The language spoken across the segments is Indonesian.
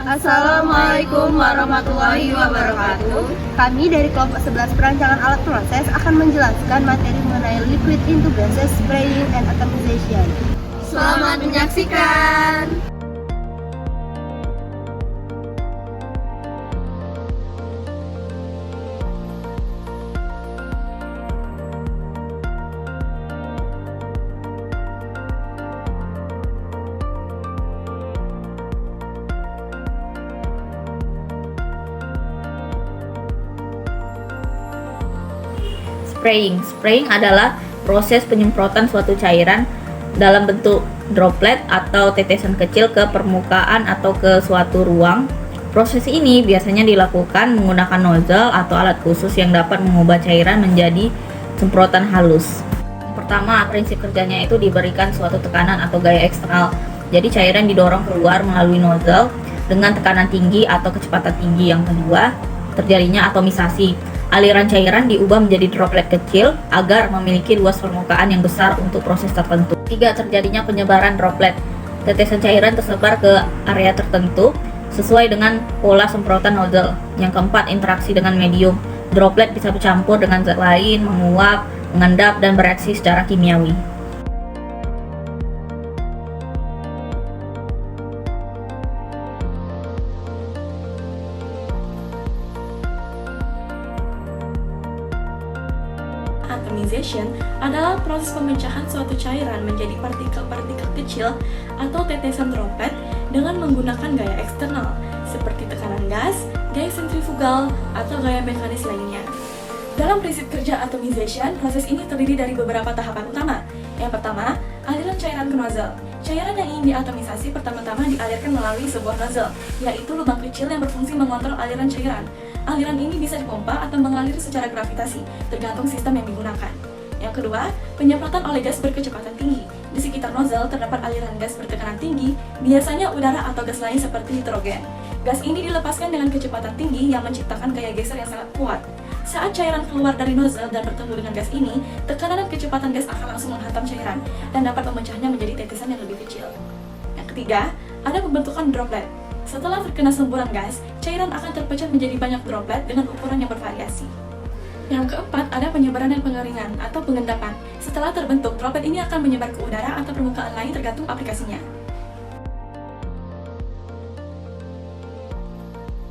Assalamualaikum warahmatullahi wabarakatuh. Kami dari kelompok 11 perancangan alat proses akan menjelaskan materi mengenai liquid into gases, spraying, and atomization. Selamat menyaksikan. Spraying adalah proses penyemprotan suatu cairan dalam bentuk droplet atau tetesan kecil ke permukaan atau ke suatu ruang. Proses ini biasanya dilakukan menggunakan nozzle atau alat khusus yang dapat mengubah cairan menjadi semprotan halus. Pertama, prinsip kerjanya itu diberikan suatu tekanan atau gaya eksternal. Jadi cairan didorong keluar melalui nozzle dengan tekanan tinggi atau kecepatan tinggi. Yang kedua, terjadinya atomisasi. Aliran cairan diubah menjadi droplet kecil agar memiliki luas permukaan yang besar untuk proses tertentu. 3. Terjadinya penyebaran droplet. Tetesan cairan tersebar ke area tertentu sesuai dengan pola semprotan nozzle. Yang keempat, interaksi dengan medium. Droplet bisa bercampur dengan zat lain, menguap, mengendap, dan bereaksi secara kimiawi. Atomization adalah proses pemecahan suatu cairan menjadi partikel-partikel kecil atau tetesan droplet dengan menggunakan gaya eksternal seperti tekanan gas, gaya sentrifugal, atau gaya mekanis lainnya. Dalam prinsip kerja atomization, proses ini terdiri dari beberapa tahapan utama. Yang pertama, aliran cairan ke nozzle. Cairan yang ingin diatomisasi pertama-tama dialirkan melalui sebuah nozzle, yaitu lubang kecil yang berfungsi mengontrol aliran cairan. Aliran ini bisa dipompa atau mengalir secara gravitasi, tergantung sistem yang digunakan. Yang kedua, penyemprotan oleh gas berkecepatan tinggi. Di sekitar nozzle terdapat aliran gas bertekanan tinggi, biasanya udara atau gas lain seperti nitrogen. Gas ini dilepaskan dengan kecepatan tinggi yang menciptakan gaya geser yang sangat kuat. Saat cairan keluar dari nozzle dan bertemu dengan gas ini, tekanan dan kecepatan gas akan langsung menghantam cairan dan dapat memecahnya menjadi tetesan yang lebih kecil. Yang ketiga, ada pembentukan droplet. Setelah terkena semburan gas, cairan akan terpecah menjadi banyak droplet dengan ukuran yang bervariasi. Yang keempat, ada penyebaran dan pengeringan atau pengendapan. Setelah terbentuk, droplet ini akan menyebar ke udara atau permukaan lain tergantung aplikasinya.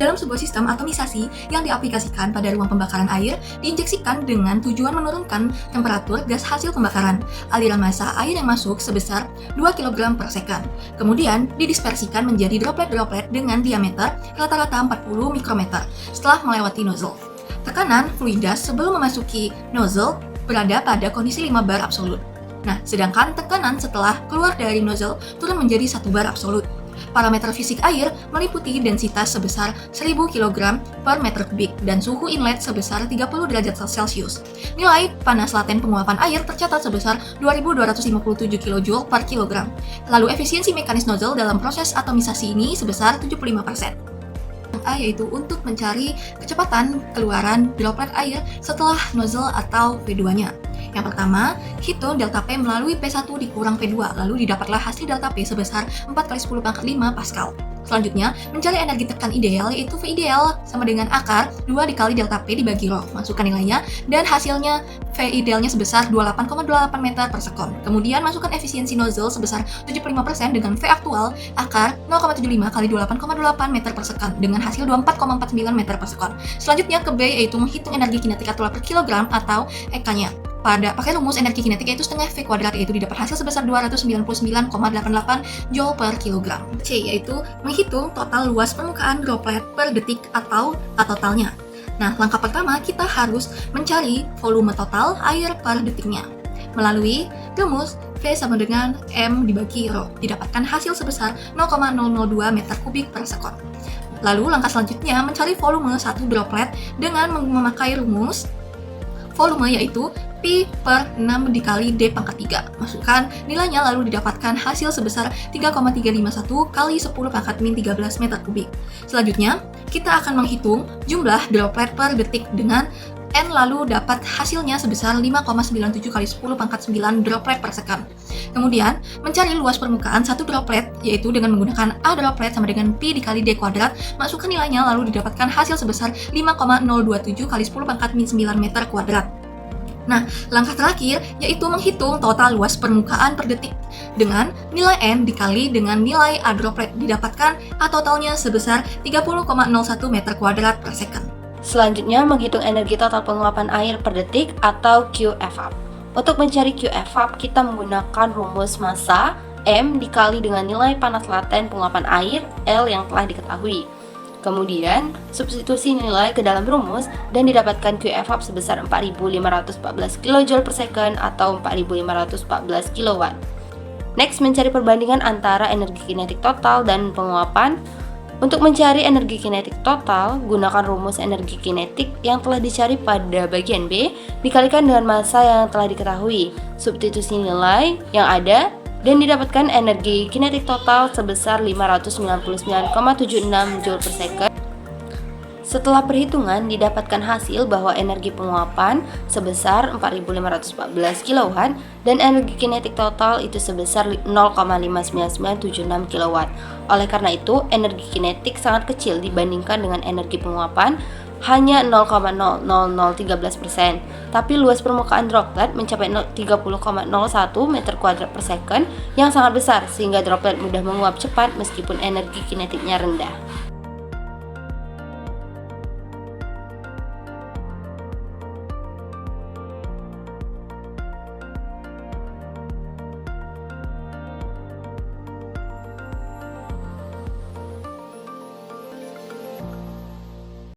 Dalam sebuah sistem atomisasi yang diaplikasikan pada ruang pembakaran air, diinjeksikan dengan tujuan menurunkan temperatur gas hasil pembakaran. Aliran massa air yang masuk sebesar 2 kg per second. Kemudian, didispersikan menjadi droplet-droplet dengan diameter rata-rata 40 mikrometer setelah melewati nozzle. Tekanan fluid gas sebelum memasuki nozzle berada pada kondisi 5 bar absolut. Nah, sedangkan tekanan setelah keluar dari nozzle turun menjadi 1 bar absolut. Parameter fisik air meliputi densitas sebesar 1000 kg per meter kubik dan suhu inlet sebesar 30 derajat Celcius. Nilai panas laten penguapan air tercatat sebesar 2257 kJ per kilogram. Lalu efisiensi mekanis nozzle dalam proses atomisasi ini sebesar 75%. A yaitu untuk mencari kecepatan keluaran droplet air setelah nozzle atau V2-nya. Yang pertama, hitung delta P melalui P1 dikurang P2, lalu didapatlah hasil delta P sebesar 4 kali 10 pangkat 5 Pascal. Selanjutnya, mencari energi tekan ideal yaitu V ideal sama dengan akar 2 dikali delta P dibagi rho. Masukkan nilainya dan hasilnya V idealnya sebesar 28,8 meter per sekon. Kemudian masukkan efisiensi nozzle sebesar 75% dengan V aktual akar 0,75 kali 28,8 meter per sekon dengan hasil 24,49 meter per sekon. Selanjutnya ke B yaitu menghitung energi kinetik atau per kilogram atau EK-nya. Pakai rumus energi kinetik yaitu setengah V kuadrat yaitu didapat hasil sebesar 299,88 Joule per kilogram. C yaitu menghitung total luas permukaan droplet per detik atau totalnya. Nah, langkah pertama kita harus mencari volume total air per detiknya. Melalui rumus V sama dengan M dibagi rho, didapatkan hasil sebesar 0,002 meter kubik per sekon. Lalu langkah selanjutnya mencari volume satu droplet dengan memakai rumus volume yaitu Pi per 6 dikali D pangkat 3. Masukkan nilainya lalu didapatkan hasil sebesar 3,351 kali 10 pangkat min 13 meter kubik. Selanjutnya, kita akan menghitung jumlah droplet per detik dengan N lalu dapat hasilnya sebesar 5,97 kali 10 pangkat 9 droplet per second. Kemudian, mencari luas permukaan satu droplet, yaitu dengan menggunakan A droplet sama dengan Pi dikali D kuadrat, masukkan nilainya lalu didapatkan hasil sebesar 5,027 kali 10 pangkat 9 meter kuadrat. Nah, langkah terakhir yaitu menghitung total luas permukaan per detik dengan nilai N dikali dengan nilai A droplet, didapatkan A totalnya sebesar 30,01 meter kuadrat per second. Selanjutnya, menghitung energi total penguapan air per detik atau QFAP. Untuk mencari QFAP, kita menggunakan rumus massa M dikali dengan nilai panas laten penguapan air L yang telah diketahui. Kemudian, substitusi nilai ke dalam rumus dan didapatkan QFAP sebesar 4.514 kJ per second atau 4.514 kW. Next, mencari perbandingan antara energi kinetik total dan penguapan. Untuk mencari energi kinetik total, gunakan rumus energi kinetik yang telah dicari pada bagian B dikalikan dengan massa yang telah diketahui. Substitusi nilai yang ada dan didapatkan energi kinetik total sebesar 599,76 Joule per second. Setelah perhitungan, didapatkan hasil bahwa energi penguapan sebesar 4.514 kW dan energi kinetik total itu sebesar 0,59976 kW. Oleh karena itu, energi kinetik sangat kecil dibandingkan dengan energi penguapan, hanya 0,00013%. Tapi luas permukaan droplet mencapai 30,01 meter kuadrat per second yang sangat besar sehingga droplet mudah menguap cepat meskipun energi kinetiknya rendah.